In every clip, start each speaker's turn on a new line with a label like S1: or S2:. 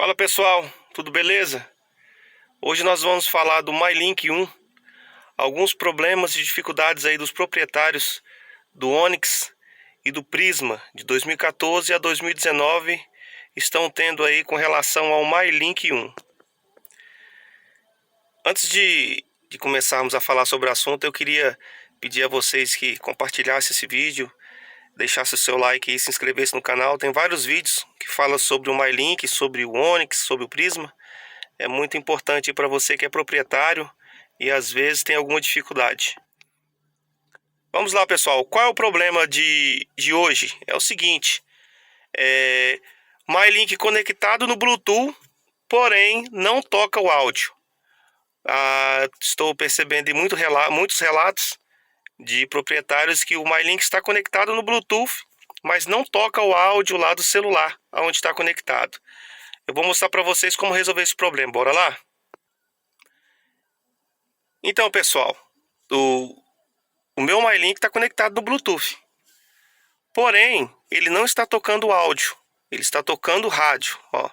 S1: Fala pessoal, tudo beleza? Hoje nós vamos falar do MyLink 1, alguns problemas e dificuldades aí dos proprietários do Onix e do Prisma de 2014 a 2019 estão tendo aí com relação ao MyLink 1. Antes de começarmos a falar sobre o assunto, eu queria pedir a vocês que compartilhassem esse vídeo, deixasse o seu like e se inscrevesse no canal. Tem vários vídeos que falam sobre o MyLink, sobre o Onix, sobre o Prisma. É muito importante para você que é proprietário e às vezes tem alguma dificuldade. Vamos lá, pessoal. Qual é o problema de hoje? É o seguinte: MyLink conectado no Bluetooth, porém não toca o áudio. Estou percebendo em muitos relatos de proprietários que o MyLink está conectado no Bluetooth, mas não toca o áudio lá do celular onde está conectado. Eu vou mostrar para vocês como resolver esse problema. Bora lá? Então, pessoal, o meu MyLink está conectado no Bluetooth. Porém, ele não está tocando áudio. Ele está tocando rádio, ó.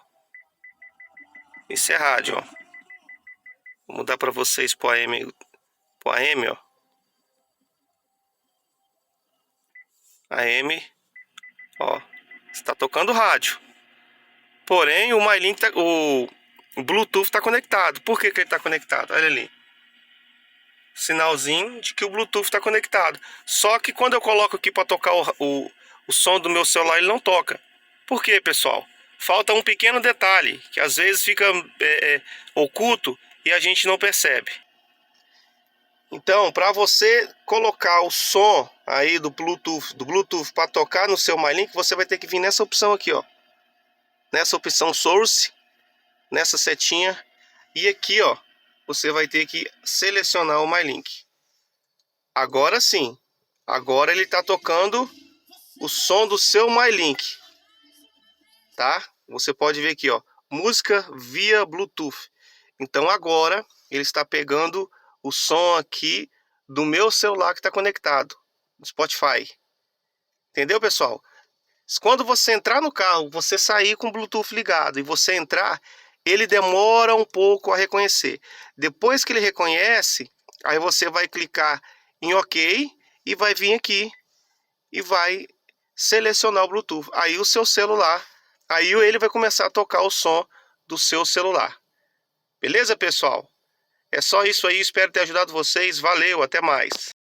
S1: Isso é rádio, ó. Vou mudar para vocês pro AM, ó. AM, ó. Está tocando rádio. Porém, o MyLink, o Bluetooth está conectado. Por que ele está conectado? Olha ali. Sinalzinho de que o Bluetooth está conectado. Só que quando eu coloco aqui para tocar o som do meu celular, ele não toca. Por quê, pessoal? Falta um pequeno detalhe que às vezes fica oculto e a gente não percebe. Então, para você colocar o som aí do Bluetooth para tocar no seu MyLink, você vai ter que vir nessa opção aqui, ó. Nessa opção Source, nessa setinha, e aqui, ó, você vai ter que selecionar o MyLink. Agora sim, agora ele está tocando o som do seu MyLink, tá? Você pode ver aqui, ó, música via Bluetooth. Então agora ele está pegando o som aqui do meu celular que está conectado no Spotify. Entendeu, pessoal? Quando você entrar no carro, você sair com o Bluetooth ligado e você entrar, ele demora um pouco a reconhecer. Depois que ele reconhece, aí você vai clicar em OK e vai vir aqui e vai selecionar o Bluetooth. Aí o seu celular, aí ele vai começar a tocar o som do seu celular. Beleza, pessoal? É só isso aí, espero ter ajudado vocês. Valeu, até mais.